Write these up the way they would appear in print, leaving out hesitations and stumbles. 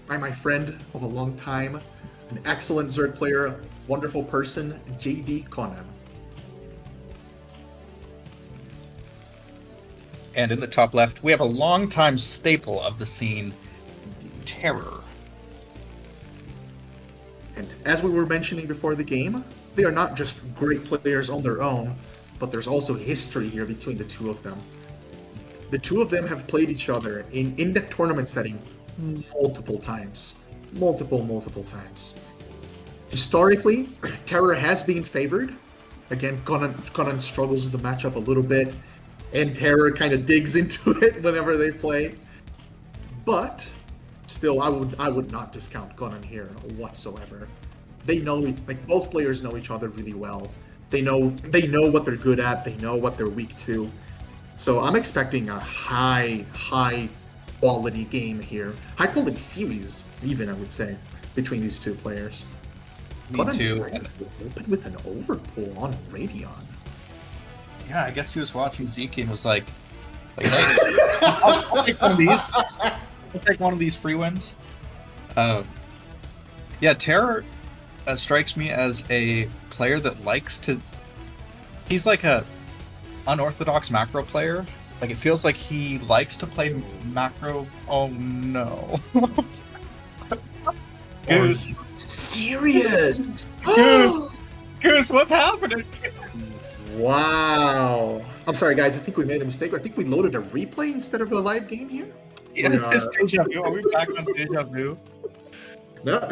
my friend of a long time, an excellent Zerg player, wonderful person, JDConan. And in the top left, we have a longtime staple of the scene, TerrOr. And as we were mentioning before the game, they are not just great players on their own, but there's also history here between the two of them. The two of them have played each other in the tournament setting multiple times. Multiple times. Historically, TerrOr has been favored. Again, Conan struggles with the matchup a little bit, and TerrOr kind of digs into it whenever they play. But still, I would not discount Conan here whatsoever. They know, like, both players know each other really well. They know what they're good at. They know what they're weak to. So I'm expecting a high quality game here. High quality series, even, I would say, between these two players. Me too. Open with an overpull on Radeon. Yeah, I guess he was watching Zeke and was like hey, I'll take one of these. I'll take one of these free wins. Yeah, TerrOr strikes me as a player that likes to... He's like a unorthodox macro player. Like, it feels like he likes to play macro. Oh no. Goose. Serious? Goose, what's happening? Wow. I'm sorry, guys. I think we made a mistake. I think we loaded a replay instead of a live game here. Yeah, it's just deja vu. Are we back on deja vu? No.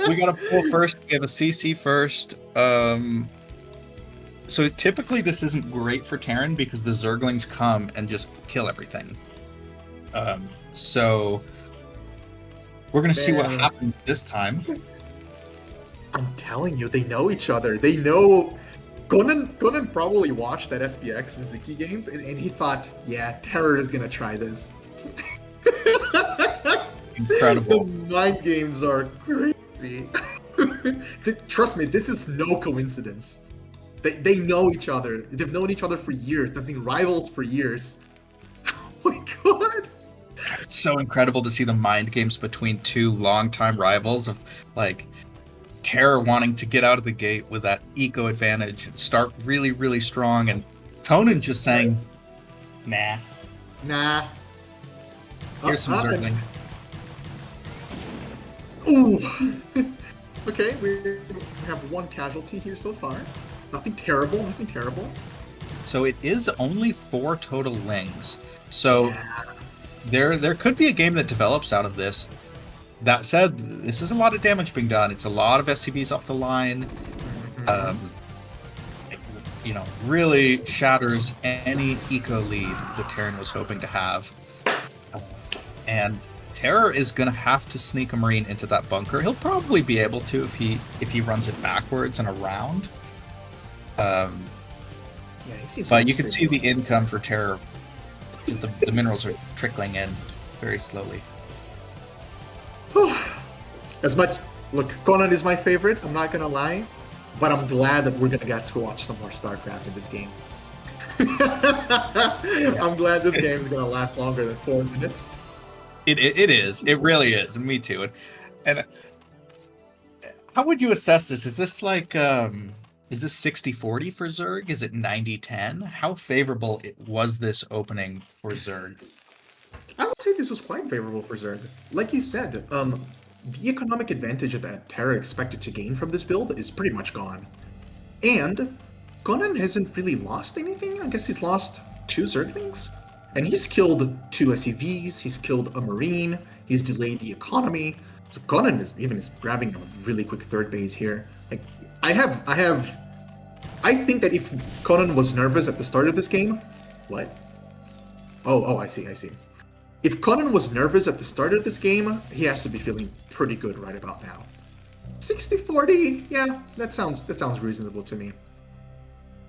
We got a pull first. We have a CC first. So typically this isn't great for Terran because the Zerglings come and just kill everything. So we're gonna see what happens this time. I'm telling you, they know each other. They know. Conan probably watched that SPX and Ziki games, and he thought, yeah, TerrOr is gonna try this. Incredible. The mind games are crazy. Trust me, this is no coincidence. They know each other. They've known each other for years. They've been rivals for years. Oh my god. It's so incredible to see the mind games between two longtime rivals of, like, TerrOr wanting to get out of the gate with that eco advantage and start really, really strong, and Conan just saying, nah. Here's some Zergling. Ooh. Okay, we have one casualty here so far. Nothing terrible. So it is only 4 total Lings. So there could be a game that develops out of this. That said, this is a lot of damage being done. It's a lot of SCVs off the line. Really shatters any eco lead that Terran was hoping to have. And TerrOr is going to have to sneak a Marine into that bunker. He'll probably be able to if he runs it backwards and around. But you can see the income for TerrOr. The minerals are trickling in very slowly. Look, Conan is my favorite, I'm not gonna lie, but I'm glad that we're gonna get to watch some more StarCraft in this game. I'm glad this game is gonna last longer than 4 minutes. It is. It really is, and me too. And how would you assess this? Is this like is this 60-40 for Zerg? Is it 90-10? How favorable was this opening for Zerg? I would say this is quite favorable for Zerg. Like you said, the economic advantage that TerrOr expected to gain from this build is pretty much gone. And Conan hasn't really lost anything. I guess he's lost 2 Zerglings. And he's killed 2 SCVs, he's killed a Marine, he's delayed the economy. So Conan is grabbing a really quick 3rd base here. Like, I think that if Conan was nervous at the start of this game... What? Oh, I see. If Conan was nervous at the start of this game, he has to be feeling pretty good right about now. 60-40, yeah, that sounds reasonable to me.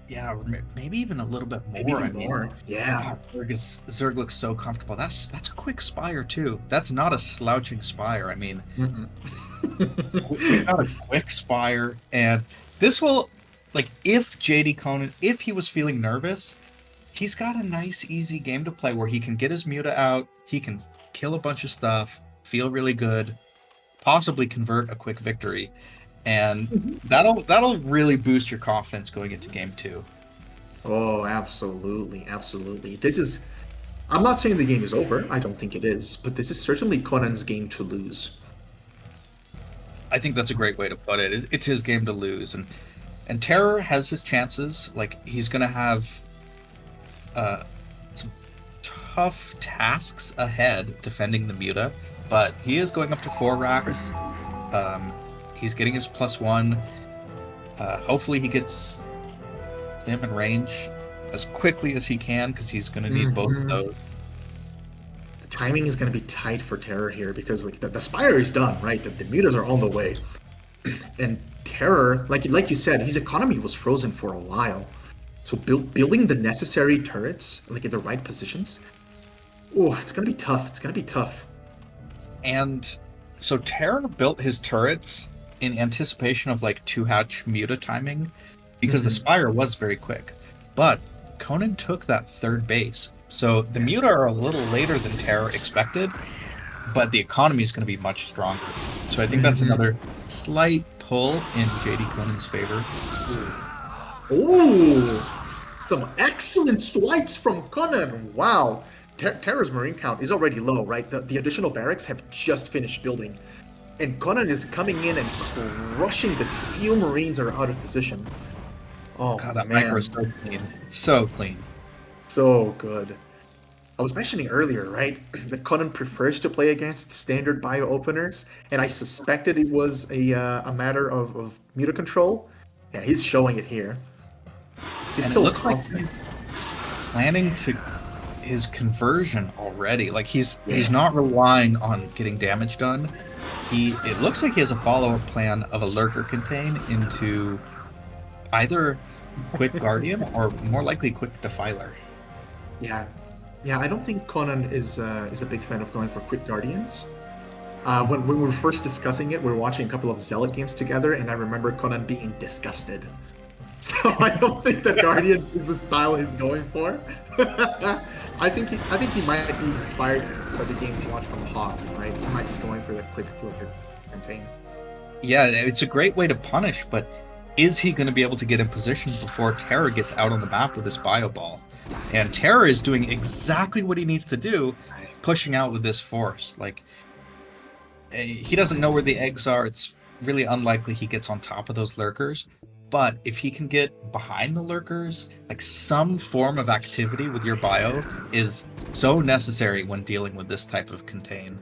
Yeah, maybe even a little bit more. Maybe even more. Yeah. Zerg looks so comfortable. That's a quick Spire too. That's not a slouching Spire. I mean, we got a quick Spire, and this will, like, if JDConan, if he was feeling nervous, he's got a nice, easy game to play where he can get his Muta out, he can kill a bunch of stuff, feel really good, possibly convert a quick victory, and that'll really boost your confidence going into game 2. Oh, absolutely, absolutely. I'm not saying the game is over, I don't think it is, but this is certainly Conan's game to lose. I think that's a great way to put it. It's his game to lose, and TerrOr has his chances. Like, he's going to have some tough tasks ahead defending the Muta, but he is going up to 4 racks. He's getting his +1. Hopefully he gets Stim and range as quickly as he can, because he's going to need both of those. The timing is going to be tight for TerrOr here, because like the Spire is done, right? The Mutas are on the way. And TerrOr, like you said, his economy was frozen for a while. So building the necessary turrets, like in the right positions, it's going to be tough. It's going to be tough. And so TerrOr built his turrets in anticipation of like 2-hatch Muta timing, because the Spire was very quick. But Conan took that 3rd base. So the Muta are a little later than TerrOr expected, but the economy is going to be much stronger. So I think that's another slight pull in JDConan's favor. Oh, some excellent swipes from Conan. Wow. TerrOr's marine count is already low, right? The additional barracks have just finished building. And Conan is coming in and crushing the few marines are out of position. Oh, God, that man. micro is so clean. It's so clean. So good. I was mentioning earlier, right, that Conan prefers to play against standard bio openers, and I suspected it was a matter of Muta control. Yeah, he's showing it here. And it looks like he's planning to his conversion already. Like he's not relying on getting damage done. It looks like he has a follow-up plan of a lurker contain into either quick guardian or more likely quick defiler. Yeah, I don't think Conan is a big fan of going for quick guardians. When we were first discussing it, we were watching a couple of Zealot games together, and I remember Conan being disgusted. So I don't think that Guardians is the style he's going for. I think he might be inspired by the games he watched from Hawk, right? He might be going for the quick campaign. Yeah, it's a great way to punish, but is he going to be able to get in position before TerrOr gets out on the map with his bio ball? And TerrOr is doing exactly what he needs to do, pushing out with this force. Like, he doesn't know where the eggs are. It's really unlikely he gets on top of those lurkers. But if he can get behind the lurkers, like some form of activity with your bio is so necessary when dealing with this type of contain.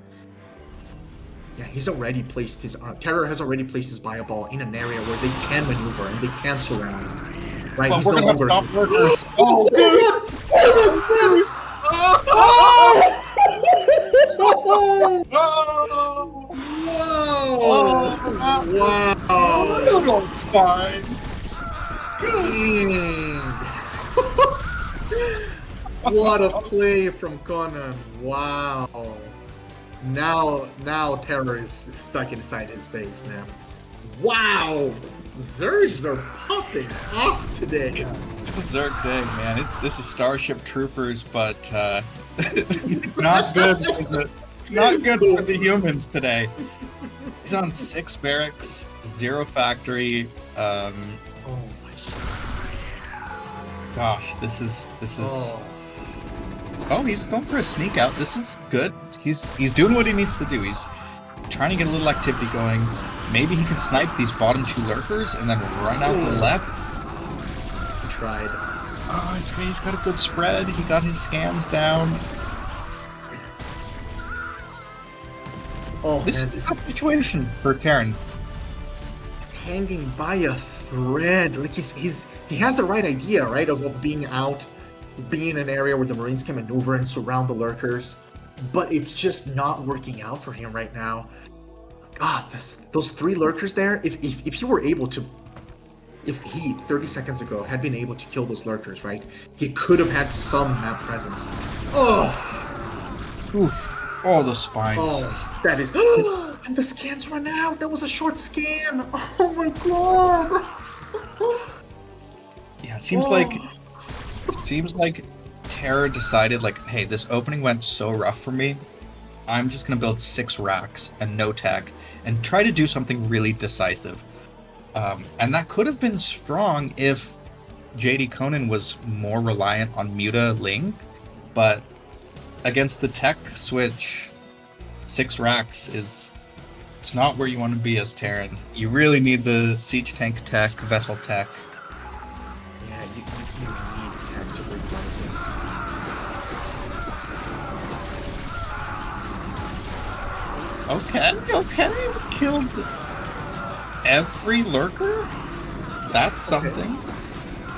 Yeah, he's already placed his TerrOr has already placed his bio ball in an area where they can maneuver and they can surround. Right, well, he's we're no gonna longer. have top lurkers. Oh, Wow! You don't find. What a play from Conan! Wow! Now TerrOr is stuck inside his base, man. Wow! Zergs are popping off today. It's a Zerg day, man. This is Starship Troopers, but not good. Not good for the humans today. He's on 6 barracks, 0 factory. Oh my gosh, this is. Oh, he's going for a sneak out. This is good. He's doing what he needs to do. He's trying to get a little activity going. Maybe he can snipe these bottom 2 lurkers and then run out the left. He tried. Oh, he's got a good spread. He got his scans down. Oh, this man, is a situation for Karen. He's hanging by a thread. Like he has the right idea, right, of being out, being in an area where the Marines can maneuver and surround the lurkers, but it's just not working out for him right now. God, those 3 lurkers there. If he were able to, if he 30 seconds ago had been able to kill those lurkers, right, he could have had some map presence. Oh, oof. Oh, the spines. Oh, that is. And the scans run out. That was a short scan. Oh my god. Yeah, it seems like TerrOr decided, like, hey, this opening went so rough for me, I'm just going to build 6 racks and no tech and try to do something really decisive. And that could have been strong if JDConan was more reliant on Muta Ling, but against the tech switch, 6 racks it's not where you want to be as Terran. You really need the siege tank tech, vessel tech. Yeah, you need tech to where you want Okay, we killed every lurker? That's something.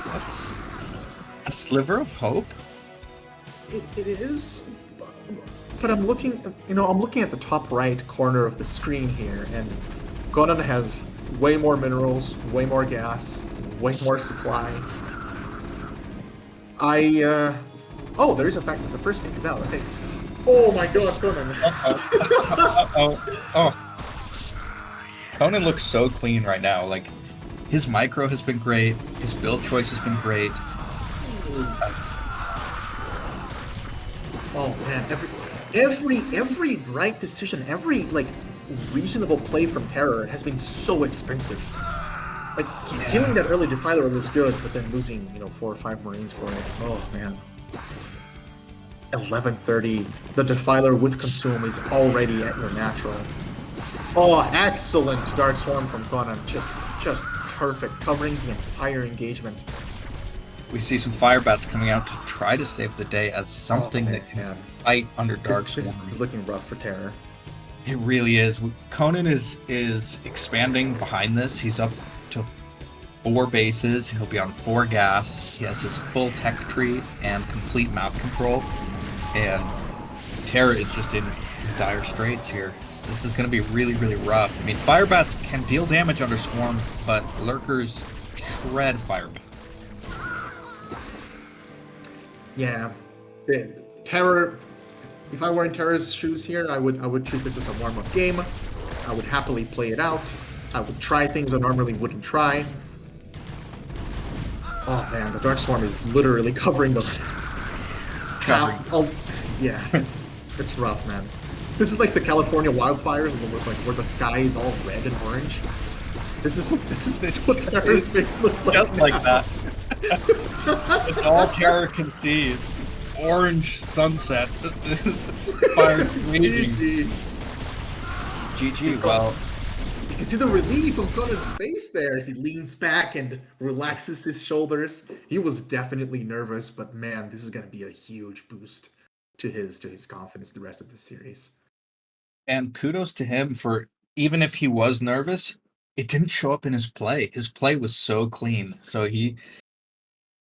That's a sliver of hope. It is, but I'm looking at the top right corner of the screen here, and Conan has way more minerals, way more gas, way more supply. Oh, there is a fact that the first tank is out. Okay. Oh my god, Conan. Oh. Conan looks so clean right now. Like, his micro has been great. His build choice has been great. Oh man, every right decision, every like reasonable play from TerrOr has been so expensive. Like killing that early Defiler was good, but then losing 4 or 5 Marines for it. Oh man. 1130. The Defiler with Consume is already at your natural. Oh, excellent Dark Swarm from Conan. Just perfect, covering the entire engagement. We see some fire bats coming out to try to save the day as something that can fight under Dark Swarm. This is looking rough for TerrOr. It really is. Conan is expanding behind this. He's up to 4 bases. He'll be on 4 gas. He has his full tech tree and complete map control. And TerrOr is just in dire straits here. This is going to be really, really rough. I mean, fire bats can deal damage under Swarm, but lurkers shred fire bats. Yeah, TerrOr. If I were in TerrOr's shoes here, I would treat this as a warm-up game. I would happily play it out. I would try things I normally wouldn't try. Oh man, the Dark Swarm is literally covering the. Yeah, it's rough, man. This is like the California wildfires, where the sky is all red and orange. This is what TerrOr's space looks like. Just like that. It's all TerrOr can see is this orange sunset. This fire raging. GG. Well, you can see the relief of Conan's face there as he leans back and relaxes his shoulders. He was definitely nervous, but man, this is going to be a huge boost to his confidence the rest of the series. And kudos to him for, even if he was nervous, it didn't show up in his play. His play was so clean. So he,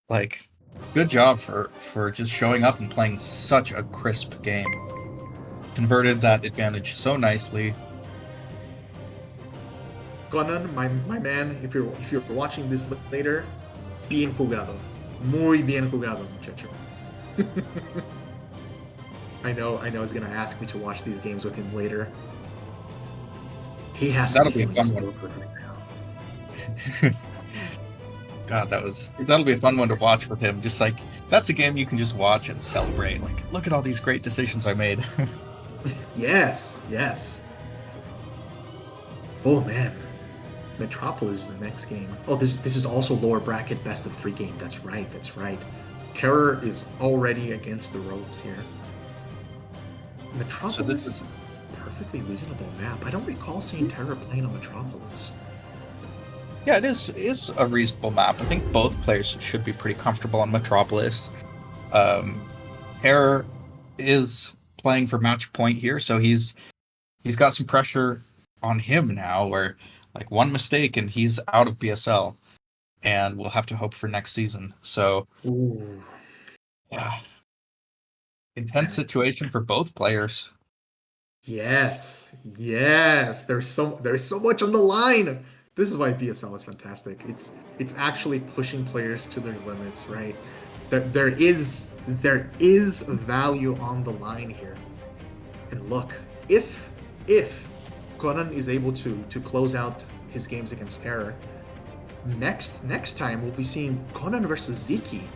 like, good job for just showing up and playing such a crisp game. Converted that advantage so nicely. Conan, my man, if you're watching this later, bien jugado. Muy bien jugado, muchacho. I know he's gonna ask me to watch these games with him later. He has to be feeling so good right now. God, that'll be a fun one to watch with him. Just like, that's a game you can just watch and celebrate. Like, look at all these great decisions I made. Yes. Oh man, Metropolis is the next game. Oh, this is also lower bracket best of 3 game. That's right. TerrOr is already against the ropes here. Metropolis is a perfectly reasonable map. I don't recall seeing TerrOr playing on Metropolis. Yeah, it is a reasonable map. I think both players should be pretty comfortable on Metropolis. TerrOr is playing for match point here, so he's got some pressure on him now, where like one mistake and he's out of BSL, and we'll have to hope for next season. So, yeah, intense situation for both players. Yes. There's so much on the line. This is why BSL is fantastic. It's actually pushing players to their limits, right? There is value on the line here. And look, if Conan is able to close out his games against TerrOr, next time we'll be seeing Conan versus Ziki.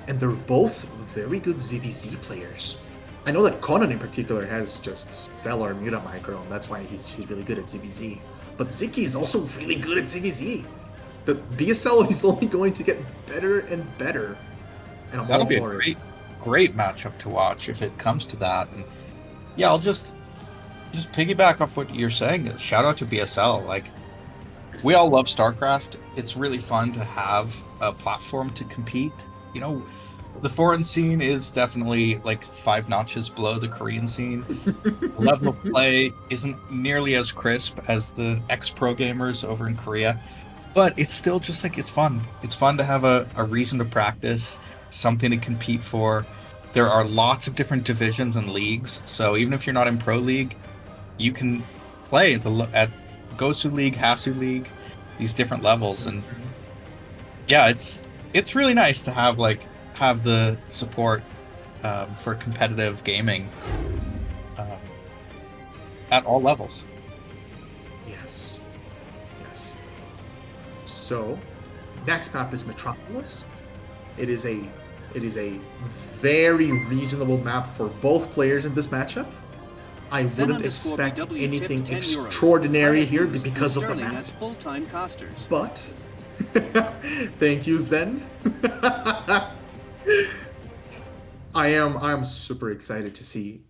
and they're both very good ZVZ players. I know that Conan in particular has just stellar Muta Micro, and that's why he's really good at ZVZ. But Ziki is also really good at ZVZ. The BSL is only going to get better and better, and I'm That'll all be a for it. great matchup to watch if it comes to that. And yeah, I'll just piggyback off what you're saying. Shout out to BSL. Like, we all love StarCraft. It's really fun to have a platform to compete. You know, the foreign scene is definitely like 5 notches below the Korean scene. The level of play isn't nearly as crisp as the ex-pro gamers over in Korea, but it's still just like, it's fun. It's fun to have a reason to practice, something to compete for. There are lots of different divisions and leagues, so even if you're not in Pro League, you can play at Gosu League, Hasu League, these different levels. And yeah, it's really nice to have the support for competitive gaming at all levels. Yes. So, next map is Metropolis. It is a very reasonable map for both players in this matchup. I wouldn't expect anything extraordinary here because of the map. But thank you, Zen. I'm super excited to see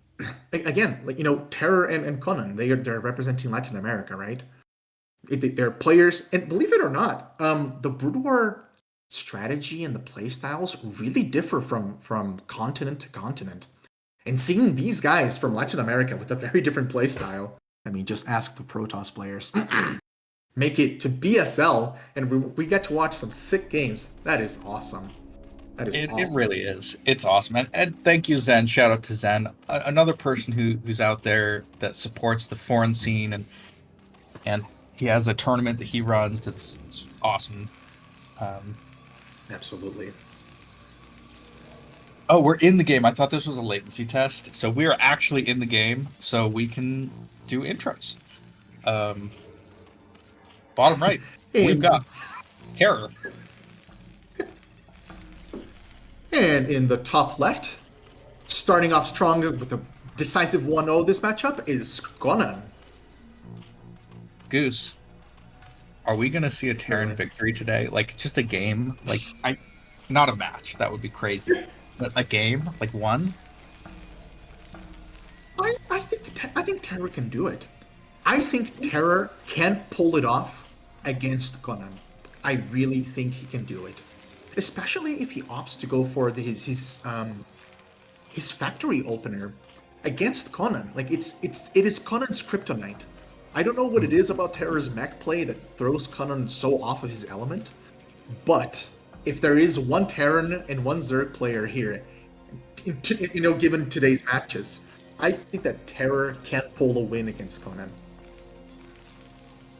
again, TerrOr and Conan. They're representing Latin America, right? They're players, and believe it or not, the Broodwar strategy and the playstyles really differ from continent to continent. And seeing these guys from Latin America with a very different playstyle, I mean, just ask the Protoss players, make it to BSL, and we get to watch some sick games. That is awesome. It really is. It's awesome. And thank you, Zen. Shout out to Zen, another person who's out there that supports the foreign scene, and he has a tournament that he runs that's awesome. Absolutely. Oh, we're in the game. I thought this was a latency test. So we are actually in the game, so we can do intros. Bottom right, we've got TerrOr. And in the top left, starting off strong with a decisive 1-0 this matchup is Conan. Goose, are we going to see a Terran victory today? Like, just a game? Like, not a match. That would be crazy. But a game? Like, one? I think TerrOr can do it. I think TerrOr can pull it off against Conan. I really think he can do it, especially if he opts to go for his factory opener against Conan. Like it is Conan's kryptonite. I don't know what it is about TerrOr's mech play that throws Conan so off of his element, but if there is one Terran and one Zerg player here, given today's matches, I think that TerrOr can pull a win against Conan.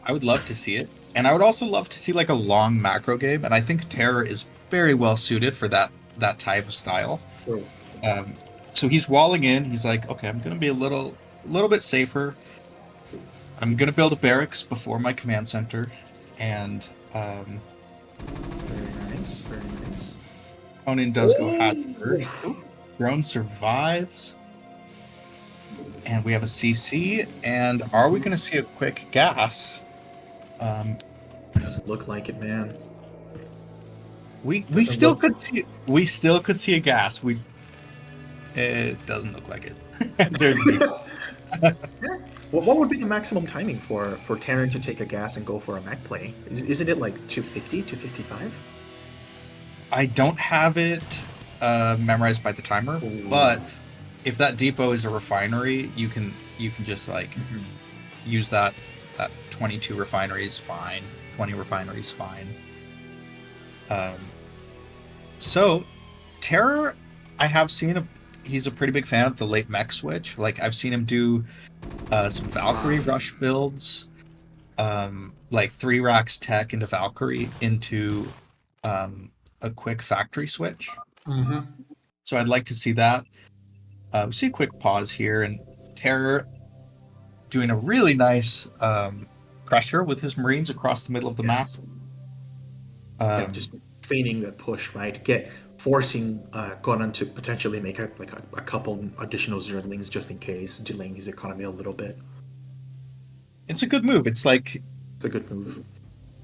I would love to see it. And I would also love to see like a long macro game. And I think TerrOr is very well suited for that type of style. Sure. So he's walling in. He's like, okay, I'm going to be a little bit safer. I'm going to build a barracks before my command center. And very nice. Conan does go hat first. Drone survives. And we have a CC. And are we going to see a quick gas? Doesn't look like it, man. We still could see a gas. It doesn't look like it. What would be the maximum timing for Terran to take a gas and go for a mech play? Isn't it like 250, 255? I don't have it memorized by the timer, but if that depot is a refinery, you can just use that 22 refineries fine, 20 refineries fine. So TerrOr, I have seen he's a pretty big fan of the late mech switch. Like I've seen him do some Valkyrie rush builds, like 3 racks tech into Valkyrie into a quick factory switch. Mm-hmm. So I'd like to see that. See a quick pause here, and TerrOr doing a really nice pressure with his Marines across the middle of the map. Just feigning that push, right? forcing Conan to potentially make a couple additional Zerglings just in case, delaying his economy a little bit. It's a good move. It's like It's a good move.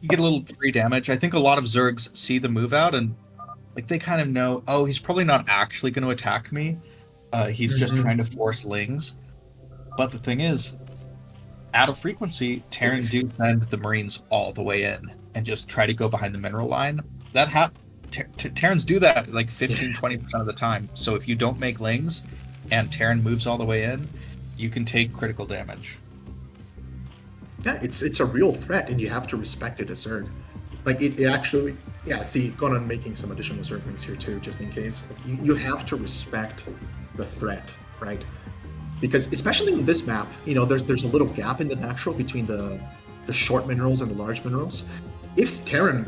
you get a little free damage. I think a lot of Zergs see the move out and like they kind of know, oh, he's probably not actually going to attack me. He's just trying to force Lings. But the thing is, out of frequency, Terran do send the Marines all the way in and just try to go behind the mineral line. That Terrans do that like 15-20% of the time. So if you don't make Lings and Terran moves all the way in, you can take critical damage. Yeah, it's a real threat, and you have to respect it as Zerg. Like, it actually... Yeah, see, Conan making some additional Zerglings here too, just in case. Like, you have to respect the threat, right? Because especially in this map, you know, there's a little gap in the natural between the short minerals and the large minerals. If Terran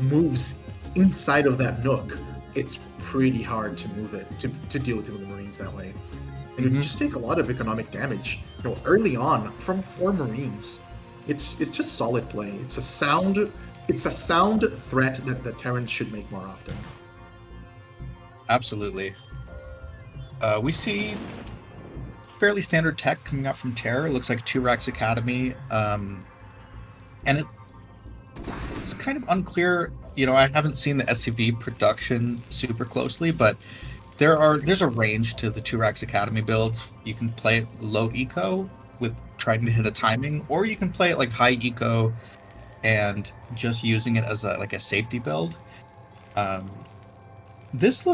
moves inside of that nook, it's pretty hard to move it, to deal with the Marines that way. And you just take a lot of economic damage, you know, early on from 4 Marines. It's just solid play. It's a sound threat that Terrans should make more often. Absolutely. We see fairly standard tech coming out from TerrOr. It looks like 2-Rax Academy. And it's kind of unclear. You know, I haven't seen the SCV production super closely, but there's a range to the 2-Rax Academy builds. You can play it low eco with trying to hit a timing, or you can play it like high eco and just using it as a safety build. This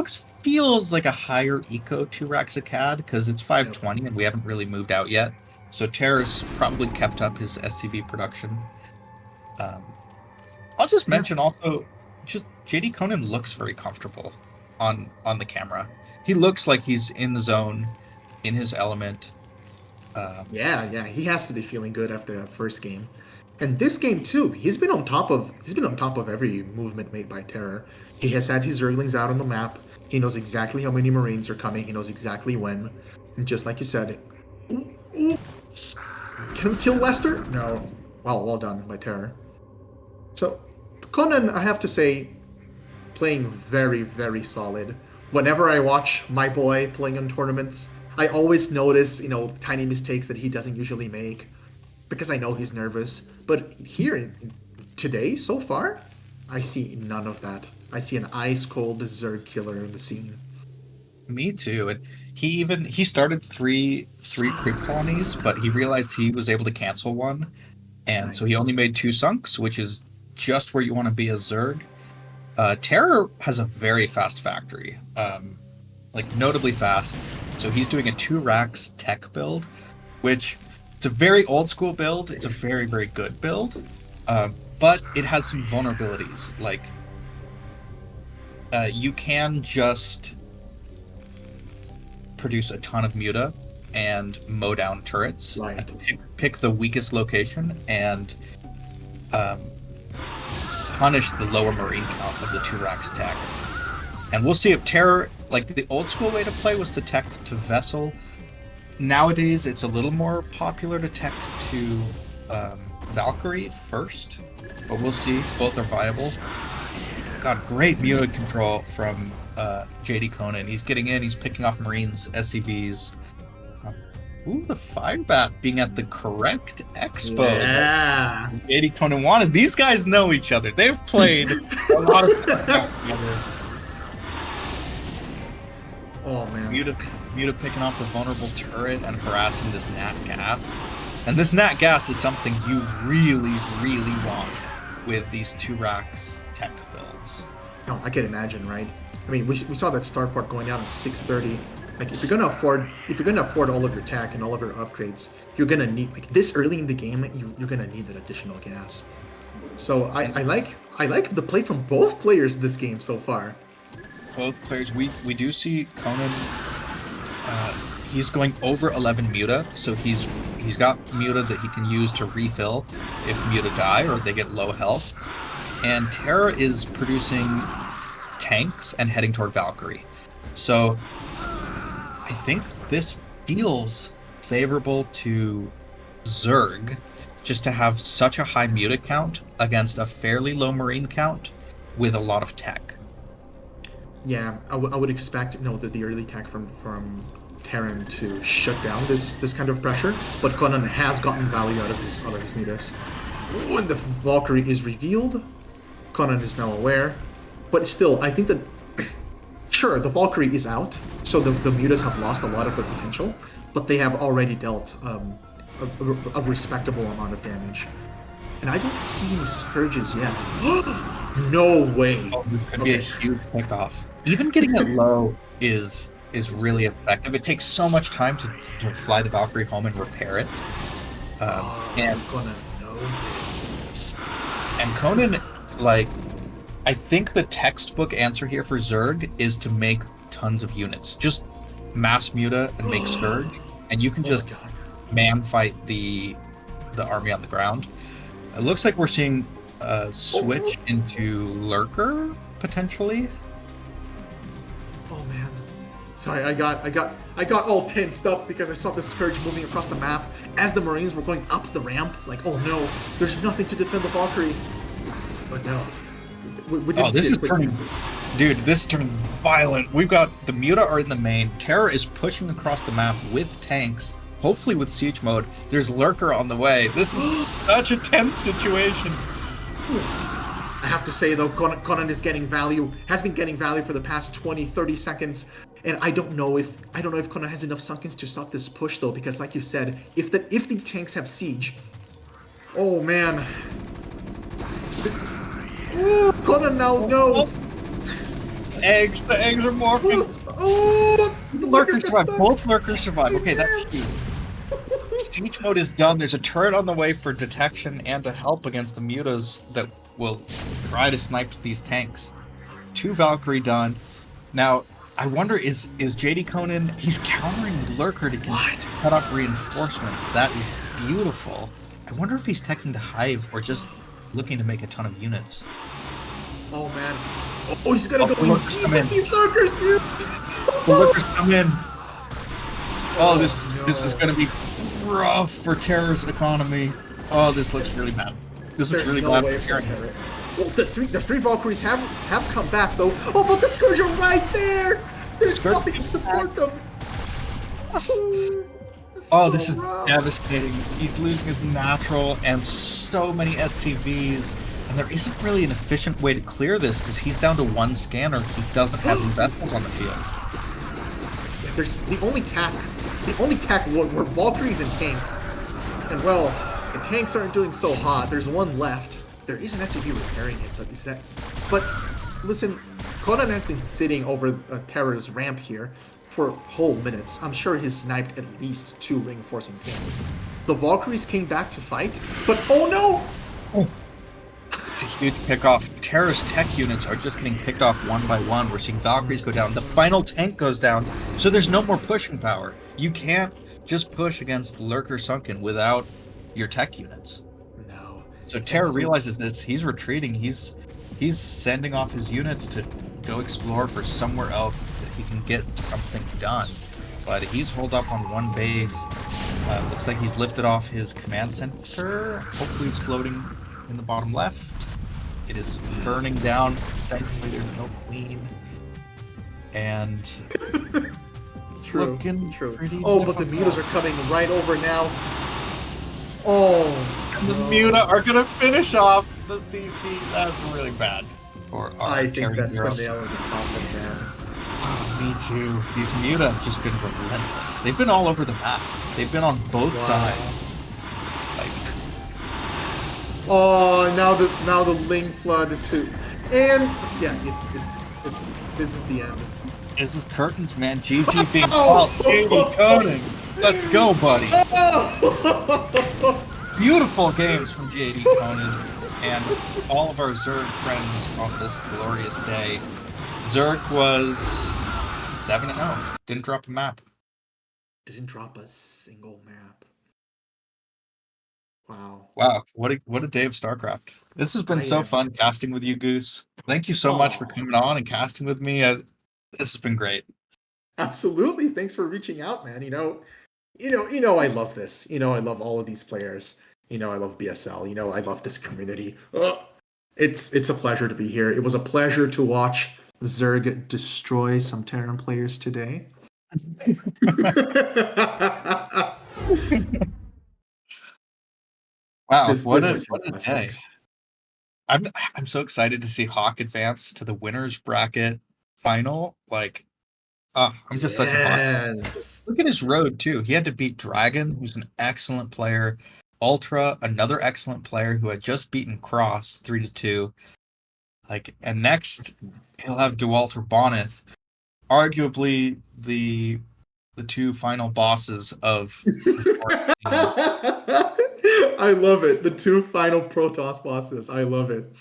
feels like a higher eco 2-Rax Acad because it's 520 and we haven't really moved out yet. So TerrOr's probably kept up his SCV production. I'll just mention also, just JDConan looks very comfortable on the camera. He looks like he's in the zone, in his element. Yeah, he has to be feeling good after that first game. And this game too, he's been on top of every movement made by TerrOr. He has had his Zerglings out on the map. He knows exactly how many Marines are coming. He knows exactly when. And just like you said, can we kill Lester? No. Well done by TerrOr. So, Conan, I have to say, playing very, very solid. Whenever I watch my boy playing in tournaments, I always notice, you know, tiny mistakes that he doesn't usually make, because I know he's nervous. But here, today, so far, I see none of that. I see an ice-cold Zerg killer in the scene. Me too. And he started three creep colonies, but he realized he was able to cancel one. And so he only made 2 sunks, which is just where you want to be as Zerg. TerrOr has a very fast factory, notably fast. So he's doing a 2-Rax tech build, which it's a very old school build. It's a very, very good build, but it has some vulnerabilities. Like you can just produce a ton of muta and mow down turrets, right, and pick the weakest location and punish the lower marine count of the 2-Rax tech. And we'll see if TerrOr, like the old school way to play was to tech to vessel. Nowadays, it's a little more popular to tech to Valkyrie first, but we'll see. Both are viable. God, great muted control from JDConan. He's getting in, he's picking off Marines, SCVs. Ooh, the Firebat being at the correct expo. Yeah. JDConan wanted. These guys know each other. They've played a lot of together. Oh, man. Muta picking off the vulnerable turret and harassing this Nat Gas. And this Nat Gas is something you really, really want with these 2-Rax tech builds. No, I can imagine, right? I mean, we saw that starport going down at 630. Like, if you're gonna afford all of your tech and all of your upgrades, you're gonna need, like, this early in the game, you're gonna need that additional gas. So I like the play from both players this game so far. Both players, we do see Conan. He's going over 11 muta, so he's got muta that he can use to refill if muta die or they get low health. And TerrOr is producing tanks and heading toward Valkyrie. So I think this feels favorable to Zerg, just to have such a high muta count against a fairly low marine count with a lot of tech. Yeah, I would expect the early tech from Terran to shut down this kind of pressure, but Conan has gotten value out of his mutas. When the Valkyrie is revealed, Conan is now aware, but still, I think that sure the Valkyrie is out, so the mutas have lost a lot of their potential, but they have already dealt a respectable amount of damage, and I don't see any scourges yet. No way. Oh, this could be a huge pickoff. Even getting it low is really effective. It takes so much time to fly the Valkyrie home and repair it. And Conan knows it. And Conan, like, I think the textbook answer here for Zerg is to make tons of units. Just mass muta and make Scourge, and you can just man fight the army on the ground. It looks like we're seeing a switch into Lurker, potentially. Oh man. Sorry, I got all tensed up because I saw the Scourge moving across the map as the Marines were going up the ramp. Like, oh no, there's nothing to defend the Valkyrie. But no. We didn't this see is it, but- turning... Dude, this is turning violent. We've got the Muta are in the main. TerrOr is pushing across the map with tanks, hopefully with siege mode. There's Lurker on the way. This is such a tense situation. I have to say though, Conan is getting value, has been getting value for the past 20, 30 seconds, and I don't know if Conan has enough sunkins to stop this push though, because like you said, if these tanks have siege, oh man. Ooh, Conan now knows. The eggs are morphing. Oh, The Lurkers survive. Both Lurkers survive. Okay, that's huge. Siege mode is done. There's a turret on the way for detection and to help against the mutas that will try to snipe these tanks. 2 Valkyrie done. Now, I wonder, is JDConan, he's countering Lurker to cut off reinforcements. That is beautiful. I wonder if he's teching to Hive or just looking to make a ton of units. Oh man. Oh, he's gonna go in deep with these Lurkers, dude! The Lurkers come in. Oh, this is gonna be rough for TerrOr's economy. Oh, this looks really bad. This looks really bad for TerrOr. Well, the three Valkyries have come back though. Oh, but the Scourge are right there. There's nothing to support them. Oh, this is devastating. He's losing his natural and so many SCVs, and there isn't really an efficient way to clear this because he's down to 1 scanner. He doesn't have investments on the field. There's the only tack were Valkyries and tanks, and well, the tanks aren't doing so hot. There's 1 left. There is an SCV repairing it, but But listen, Conan has been sitting over TerrOr's ramp here for whole minutes. I'm sure he's sniped at least 2 reinforcing tanks. The Valkyries came back to fight, but oh no! Oh. It's a huge pickoff. TerrOr's tech units are just getting picked off one by one. We're seeing Valkyries go down. The final tank goes down, so there's no more pushing power. You can't just push against Lurker Sunken without your tech units. No. So TerrOr realizes this. He's retreating. He's sending off his units to go explore for somewhere else that he can get something done. But he's holed up on 1 base. Looks like he's lifted off his command center. Hopefully he's floating in the bottom left. It is burning down. Thankfully there's no queen. And it's looking pretty but the mutas are coming right over now. Oh, and the Muta are gonna finish off the CC. That's really bad for our I think that's hero. the nail in the coffin, man. Oh, me too. These Muta have just been relentless. They've been all over the map. They've been on both sides. Oh, now the Ling flood too, and yeah, it's this is the end. This is curtains, man. GG being called. JDConan. Let's go, buddy. Beautiful games from JDConan and all of our Zerg friends on this glorious day. Zerg was 7-0. Didn't drop a map. Didn't drop a single map. Wow. Wow, what a day of StarCraft. This has been so fun casting with you, Goose. Thank you so much for coming on and casting with me. This has been great. Absolutely. Thanks for reaching out, man. I love this. I love all of these players. I love BSL. I love this community. It's a pleasure to be here. It was a pleasure to watch Zerg destroy some Terran players today. Wow, this what was a fantastic. day. I'm so excited to see Hawk advance to the winners bracket final. Like, I'm just such a Hawk fan. Yes. Look at his road too. He had to beat Dragon, who's an excellent player, Ultra, another excellent player who had just beaten Cross 3-2. Like, and next he'll have Dualter Bonneth, arguably the two final bosses of the fourth season. I love it. The two final Protoss bosses. I love it.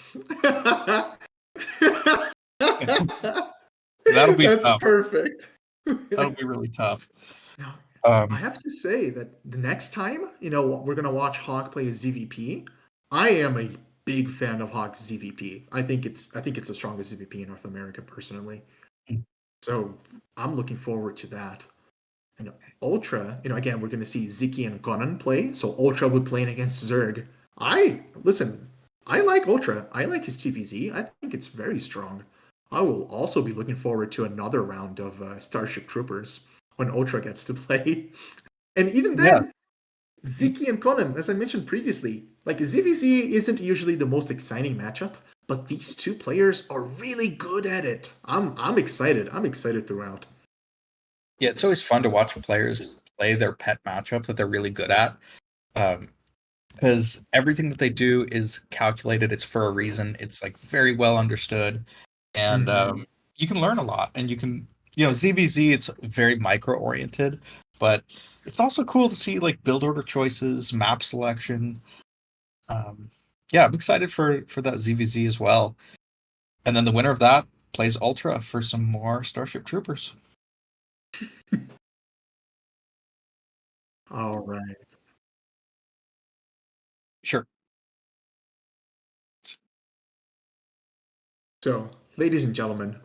That'll be That's tough. perfect. That'll be really tough. Now, I Um, have to say that the next time, we're gonna watch Hawk play ZVP. I am a big fan of Hawk's ZVP. I think it's the strongest ZVP in North America, personally. So I'm looking forward to that. And Ultra, again, we're gonna see Ziki and Conan play. So Ultra would playing against Zerg. Listen. I like Ultra. I like his TVZ. I think it's very strong. I will also be looking forward to another round of Starship Troopers when Ultra gets to play. And even yeah, then, Ziki and Conan, as I mentioned previously, like ZVZ isn't usually the most exciting matchup, but these two players are really good at it. I'm excited. I'm excited throughout. yeah, it's always fun to watch players play their pet matchup that they're really good at. Because everything that they do is calculated. It's for a reason. It's like very well understood, and Mhm. you can learn a lot. And you can, ZVZ. It's very micro oriented, but it's also cool to see like build order choices, map selection. Yeah, I'm excited for that ZVZ as well. And then the winner of that plays Ultra for some more Starship Troopers. All right. Sure. So, ladies and gentlemen,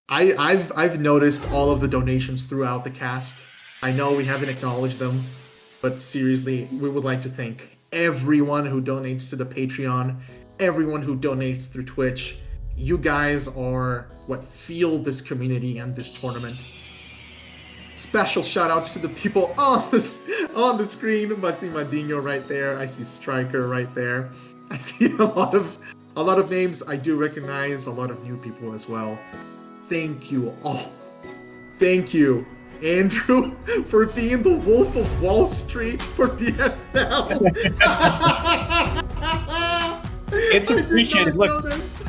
I've noticed all of the donations throughout the cast. I know we haven't acknowledged them, but seriously, we would like to thank everyone who donates to the Patreon, everyone who donates through Twitch. You guys are what fuel this community and this tournament. Special shout outs to the people on the screen. I see Madinho right there. I see Striker right there. I see a lot of names I do recognize, a lot of new people as well. Thank you all. Thank you, Andrew, for being the Wolf of Wall Street for BSL. It's I did appreciated. not Look, know this.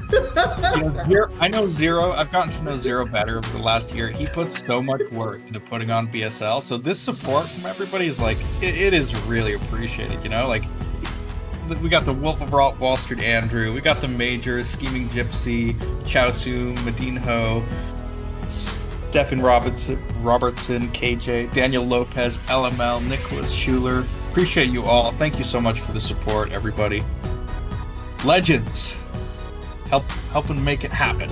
I know Zero. I've gotten to know Zero better over the last year. He puts so much work into putting on BSL. So this support from everybody is like, it is really appreciated. Like we got the Wolf of Wall Street Andrew, we got the Majors, Scheming Gypsy, Chowsu, Madinho, Stephen Robertson, KJ, Daniel Lopez, LML, Nicholas Schuler. Appreciate you all. Thank you so much for the support, everybody. Legends, helping make it happen.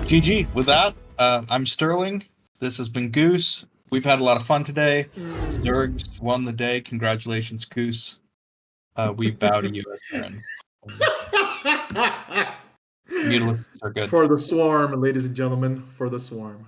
GG. With that, I'm Sterling. This has been Goose. We've had a lot of fun today. Zergs won the day. Congratulations, Goose. We bow to you as Baron. Mutilations are good. For the swarm, ladies and gentlemen, for the swarm.